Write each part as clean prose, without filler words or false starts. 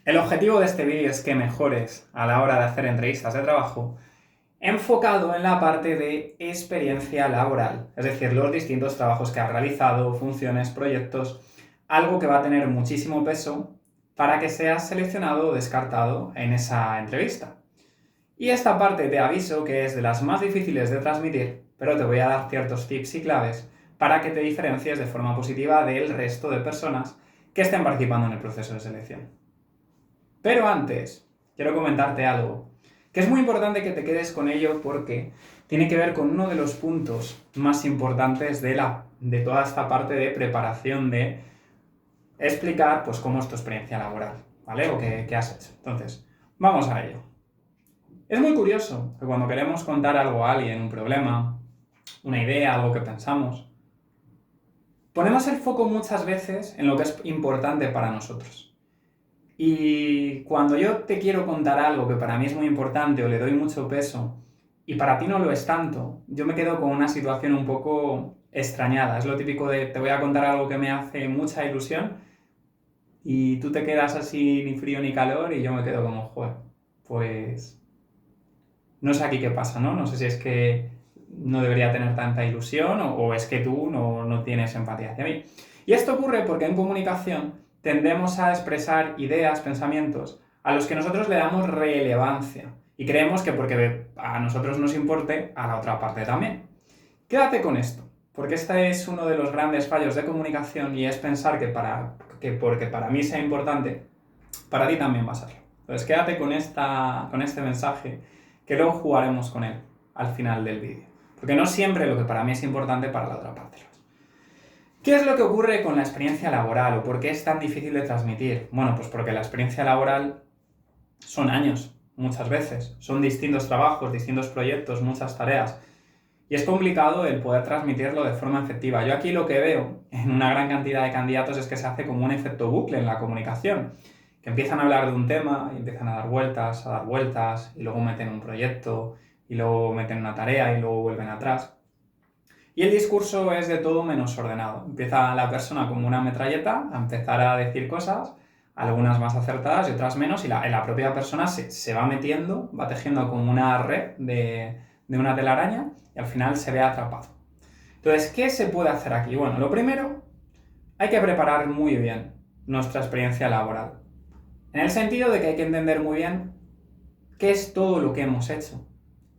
El objetivo de este vídeo es que mejores a la hora de hacer entrevistas de trabajo enfocado en la parte de experiencia laboral, es decir, los distintos trabajos que has realizado, funciones, proyectos, algo que va a tener muchísimo peso para que seas seleccionado o descartado en esa entrevista. Y esta parte te aviso que es de las más difíciles de transmitir, pero te voy a dar ciertos tips y claves para que te diferencies de forma positiva del resto de personas que estén participando en el proceso de selección. Pero antes, quiero comentarte algo, que es muy importante que te quedes con ello porque tiene que ver con uno de los puntos más importantes de toda esta parte de preparación de explicar pues, cómo es tu experiencia laboral, ¿vale? O qué has hecho. Entonces, vamos a ello. Es muy curioso que cuando queremos contar algo a alguien, un problema, una idea, algo que pensamos, ponemos el foco muchas veces en lo que es importante para nosotros. Y cuando yo te quiero contar algo que para mí es muy importante o le doy mucho peso y para ti no lo es tanto, yo me quedo con una situación un poco extrañada. Es lo típico de te voy a contar algo que me hace mucha ilusión y tú te quedas así ni frío ni calor y yo me quedo como, joder, pues no sé aquí qué pasa, ¿no? No sé si es que no debería tener tanta ilusión o es que tú no tienes empatía hacia mí. Y esto ocurre porque en comunicación tendemos a expresar ideas, pensamientos a los que nosotros le damos relevancia y creemos que porque a nosotros nos importe, a la otra parte también. Quédate con esto, porque este es uno de los grandes fallos de comunicación y es pensar que porque para mí sea importante, para ti también va a serlo. Entonces quédate con este mensaje que luego jugaremos con él al final del vídeo, porque no siempre lo que para mí es importante para la otra parte. ¿Qué es lo que ocurre con la experiencia laboral o por qué es tan difícil de transmitir? Bueno, pues porque la experiencia laboral son años, muchas veces. Son distintos trabajos, distintos proyectos, muchas tareas. Y es complicado el poder transmitirlo de forma efectiva. Yo aquí lo que veo en una gran cantidad de candidatos es que se hace como un efecto bucle en la comunicación. Que empiezan a hablar de un tema y empiezan a dar vueltas, y luego meten un proyecto, y luego meten una tarea, y luego vuelven atrás. Y el discurso es de todo menos ordenado. Empieza la persona como una metralleta a empezar a decir cosas, algunas más acertadas y otras menos, y la propia persona se va metiendo, va tejiendo como una red de una telaraña y al final se ve atrapado. Entonces, ¿qué se puede hacer aquí? Bueno, lo primero, hay que preparar muy bien nuestra experiencia laboral. En el sentido de que hay que entender muy bien qué es todo lo que hemos hecho.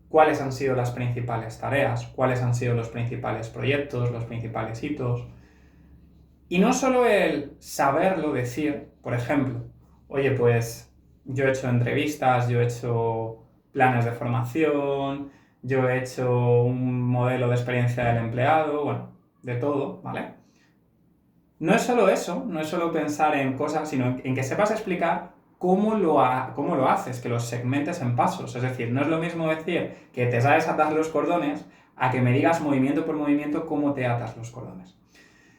Cuáles han sido las principales tareas, cuáles han sido los principales proyectos, los principales hitos. Y no solo el saberlo decir, por ejemplo, oye, pues yo he hecho entrevistas, yo he hecho planes de formación, yo he hecho un modelo de experiencia del empleado, bueno, de todo, ¿vale? No es solo eso, no es solo pensar en cosas, sino en que sepas explicar cómo lo haces, que los segmentes en pasos. Es decir, no es lo mismo decir que te sabes atar los cordones a que me digas movimiento por movimiento cómo te atas los cordones.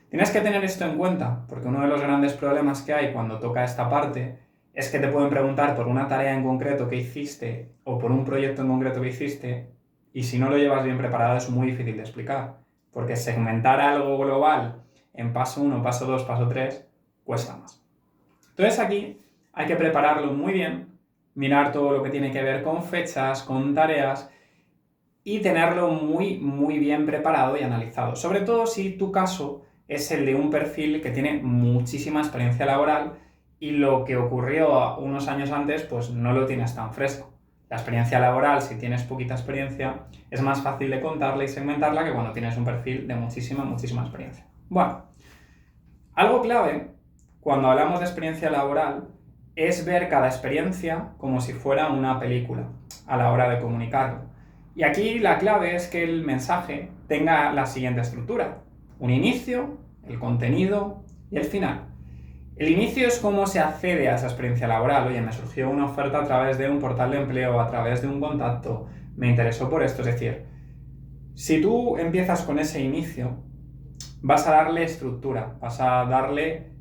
Tienes que tener esto en cuenta, porque uno de los grandes problemas que hay cuando toca esta parte es que te pueden preguntar por una tarea en concreto que hiciste o por un proyecto en concreto que hiciste y si no lo llevas bien preparado es muy difícil de explicar, porque segmentar algo global en paso 1, paso 2, paso 3 cuesta más. Entonces aquí hay que prepararlo muy bien, mirar todo lo que tiene que ver con fechas, con tareas y tenerlo muy bien preparado y analizado. Sobre todo si tu caso es el de un perfil que tiene muchísima experiencia laboral y lo que ocurrió unos años antes pues no lo tienes tan fresco. La experiencia laboral, si tienes poquita experiencia, es más fácil de contarla y segmentarla que cuando tienes un perfil de muchísima experiencia. Bueno, algo clave cuando hablamos de experiencia laboral es ver cada experiencia como si fuera una película a la hora de comunicarlo. Y aquí la clave es que el mensaje tenga la siguiente estructura: un inicio, el contenido y el final. El inicio es cómo se accede a esa experiencia laboral. Oye, me surgió una oferta a través de un portal de empleo, a través de un contacto, me interesó por esto. Es decir, si tú empiezas con ese inicio, vas a darle estructura, vas a darle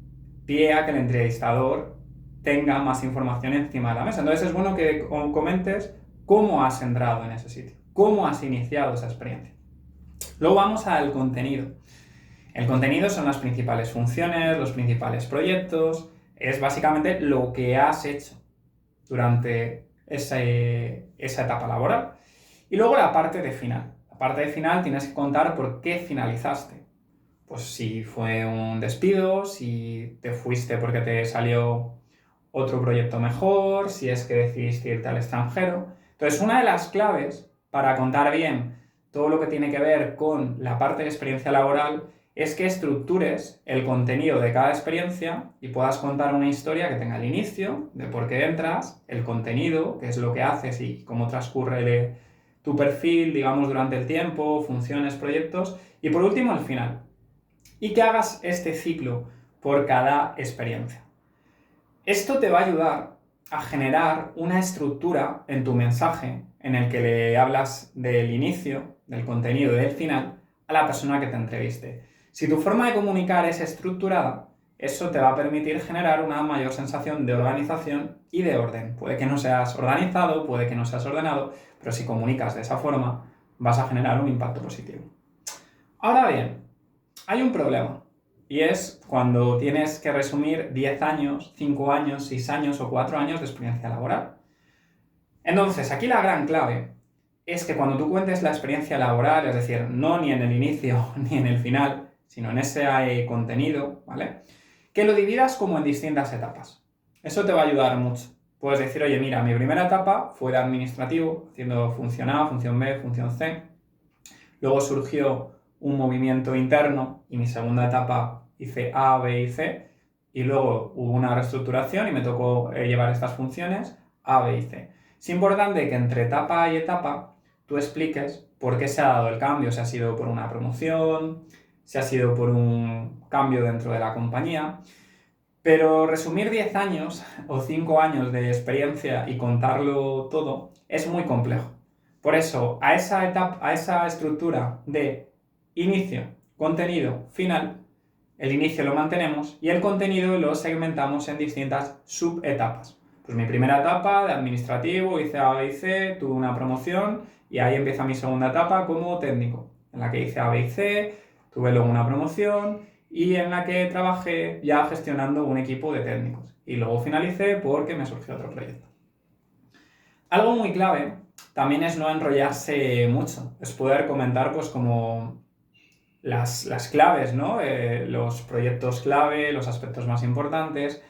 pie a que el entrevistador tenga más información encima de la mesa. Entonces es bueno que comentes cómo has entrado en ese sitio, cómo has iniciado esa experiencia. Luego vamos al contenido. El contenido son las principales funciones, los principales proyectos, es básicamente lo que has hecho durante esa etapa laboral. Y luego la parte de final. La parte de final tienes que contar por qué finalizaste. Pues si fue un despido, si te fuiste porque te salió otro proyecto mejor, si es que decidiste irte al extranjero. Entonces, una de las claves para contar bien todo lo que tiene que ver con la parte de experiencia laboral es que estructures el contenido de cada experiencia y puedas contar una historia que tenga el inicio, de por qué entras, el contenido, que es lo que haces y cómo transcurre tu perfil, digamos, durante el tiempo, funciones, proyectos, y por último, el final. Y que hagas este ciclo por cada experiencia. Esto te va a ayudar a generar una estructura en tu mensaje en el que le hablas del inicio, del contenido y del final a la persona que te entreviste. Si tu forma de comunicar es estructurada, eso te va a permitir generar una mayor sensación de organización y de orden. Puede que no seas organizado, puede que no seas ordenado, pero si comunicas de esa forma, vas a generar un impacto positivo. Ahora bien, hay un problema. Y es cuando tienes que resumir 10 años, 5 años, 6 años o 4 años de experiencia laboral. Entonces, aquí la gran clave es que cuando tú cuentes la experiencia laboral, es decir, no ni en el inicio ni en el final, sino en ese contenido, ¿vale? Que lo dividas como en distintas etapas. Eso te va a ayudar mucho. Puedes decir, oye, mira, mi primera etapa fue de administrativo, haciendo función A, función B, función C. Luego surgió un movimiento interno y mi segunda etapa hice A, B y C, y luego hubo una reestructuración y me tocó llevar estas funciones A, B y C. Es importante que entre etapa y etapa tú expliques por qué se ha dado el cambio, si ha sido por una promoción, si ha sido por un cambio dentro de la compañía, pero resumir 10 años o 5 años de experiencia y contarlo todo es muy complejo. Por eso, a esa etapa, a esa estructura de inicio, contenido, final, el inicio lo mantenemos y el contenido lo segmentamos en distintas subetapas. Pues mi primera etapa de administrativo, hice A, B y C, tuve una promoción y ahí empieza mi segunda etapa como técnico, en la que hice A, B y C, tuve luego una promoción y en la que trabajé ya gestionando un equipo de técnicos. Y luego finalicé porque me surgió otro proyecto. Algo muy clave también es no enrollarse mucho, es poder comentar pues como las claves, ¿no? Los proyectos clave, los aspectos más importantes.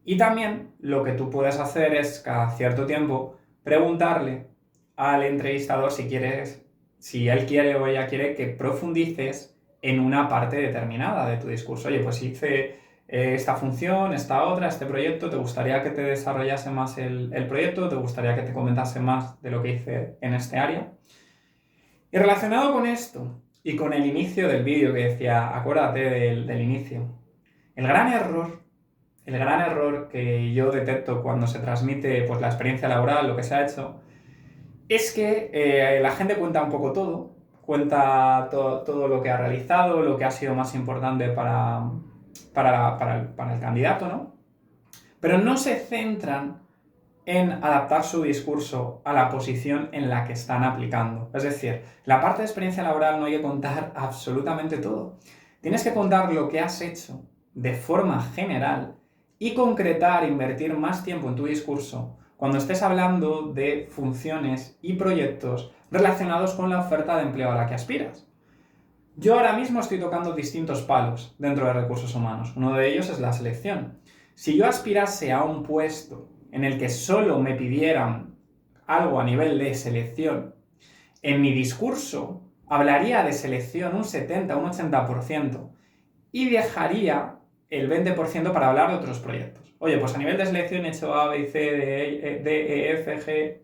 Y también lo que tú puedes hacer es cada cierto tiempo preguntarle al entrevistador si él quiere o ella quiere que profundices en una parte determinada de tu discurso. Oye, pues hice esta función, esta otra, este proyecto, ¿te gustaría que te desarrollase más el proyecto? ¿Te gustaría que te comentase más de lo que hice en este área? Y relacionado con esto y con el inicio del vídeo que decía, acuérdate del inicio, el gran error que yo detecto cuando se transmite pues, la experiencia laboral, lo que se ha hecho, es que la gente cuenta un poco todo, cuenta todo lo que ha realizado, lo que ha sido más importante para el candidato, ¿no? Pero no se centran en adaptar su discurso a la posición en la que están aplicando. Es decir, la parte de experiencia laboral no hay que contar absolutamente todo. Tienes que contar lo que has hecho de forma general y concretar, invertir más tiempo en tu discurso cuando estés hablando de funciones y proyectos relacionados con la oferta de empleo a la que aspiras. Yo ahora mismo estoy tocando distintos palos dentro de recursos humanos. Uno de ellos es la selección. Si yo aspirase a un puesto en el que solo me pidieran algo a nivel de selección, en mi discurso hablaría de selección un 70, un 80% y dejaría el 20% para hablar de otros proyectos. Oye, pues a nivel de selección he hecho A, B, C, D, E, F, G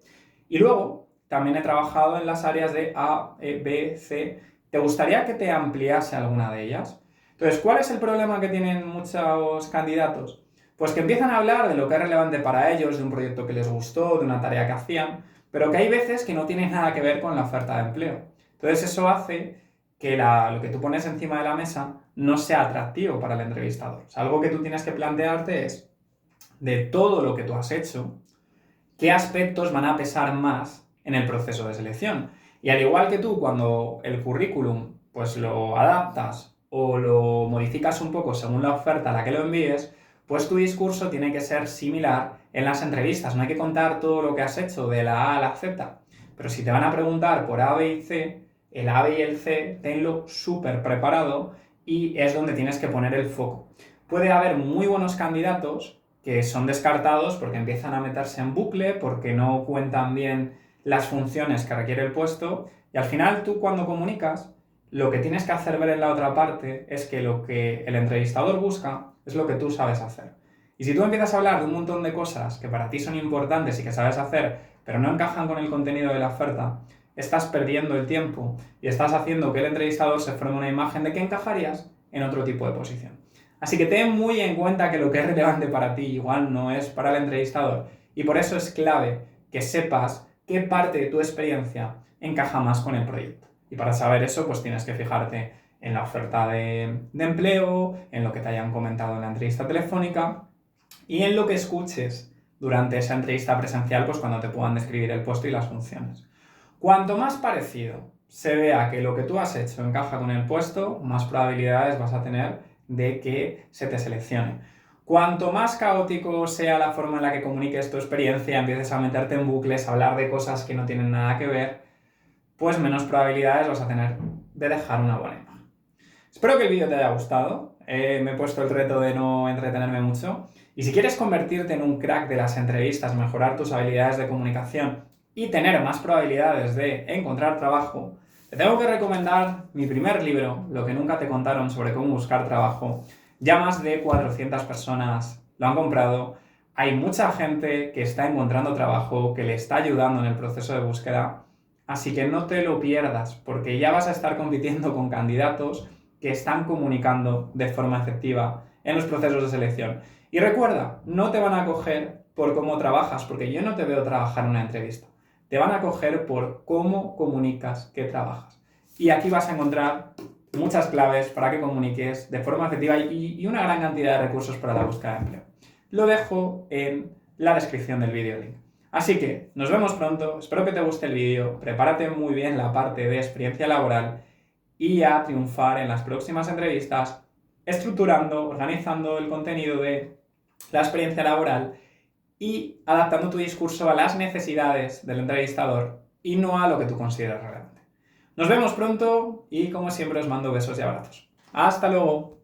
y luego también he trabajado en las áreas de A, B, C. ¿Te gustaría que te ampliase alguna de ellas? Entonces, ¿cuál es el problema que tienen muchos candidatos? Pues que empiezan a hablar de lo que es relevante para ellos, de un proyecto que les gustó, de una tarea que hacían, pero que hay veces que no tiene nada que ver con la oferta de empleo. Entonces eso hace que lo que tú pones encima de la mesa no sea atractivo para el entrevistador. O sea, algo que tú tienes que plantearte es, de todo lo que tú has hecho, ¿qué aspectos van a pesar más en el proceso de selección? Y al igual que tú, cuando el currículum pues lo adaptas o lo modificas un poco según la oferta a la que lo envíes, Pues tu discurso tiene que ser similar en las entrevistas. No hay que contar todo lo que has hecho de la A a la Z. Pero si te van a preguntar por A, B y C, el A, B y el C, tenlo súper preparado y es donde tienes que poner el foco. Puede haber muy buenos candidatos que son descartados porque empiezan a meterse en bucle, porque no cuentan bien las funciones que requiere el puesto, y al final tú cuando comunicas, lo que tienes que hacer ver en la otra parte es que lo que el entrevistador busca es lo que tú sabes hacer. Y si tú empiezas a hablar de un montón de cosas que para ti son importantes y que sabes hacer, pero no encajan con el contenido de la oferta, estás perdiendo el tiempo y estás haciendo que el entrevistador se forme una imagen de que encajarías en otro tipo de posición. Así que ten muy en cuenta que lo que es relevante para ti igual no es para el entrevistador, y por eso es clave que sepas qué parte de tu experiencia encaja más con el proyecto. Y para saber eso, pues tienes que fijarte en la oferta de empleo, en lo que te hayan comentado en la entrevista telefónica y en lo que escuches durante esa entrevista presencial, pues cuando te puedan describir el puesto y las funciones. Cuanto más parecido se vea que lo que tú has hecho encaja con el puesto, más probabilidades vas a tener de que se te seleccione. Cuanto más caótico sea la forma en la que comuniques tu experiencia, empieces a meterte en bucles, a hablar de cosas que no tienen nada que ver, pues menos probabilidades vas a tener de dejar una buena imagen. Espero que el vídeo te haya gustado. Me he puesto el reto de no entretenerme mucho. Y si quieres convertirte en un crack de las entrevistas, mejorar tus habilidades de comunicación y tener más probabilidades de encontrar trabajo, te tengo que recomendar mi primer libro, Lo que nunca te contaron sobre cómo buscar trabajo. Ya más de 400 personas lo han comprado. Hay mucha gente que está encontrando trabajo, que le está ayudando en el proceso de búsqueda. Así que no te lo pierdas, porque ya vas a estar compitiendo con candidatos que están comunicando de forma efectiva en los procesos de selección. Y recuerda, no te van a coger por cómo trabajas, porque yo no te veo trabajar en una entrevista. Te van a coger por cómo comunicas que trabajas. Y aquí vas a encontrar muchas claves para que comuniques de forma efectiva y una gran cantidad de recursos para la búsqueda de empleo. Lo dejo en la descripción del vídeo link. Así que nos vemos pronto, espero que te guste el vídeo, prepárate muy bien la parte de experiencia laboral y a triunfar en las próximas entrevistas, estructurando, organizando el contenido de la experiencia laboral y adaptando tu discurso a las necesidades del entrevistador y no a lo que tú consideras relevante. Nos vemos pronto y como siempre os mando besos y abrazos. ¡Hasta luego!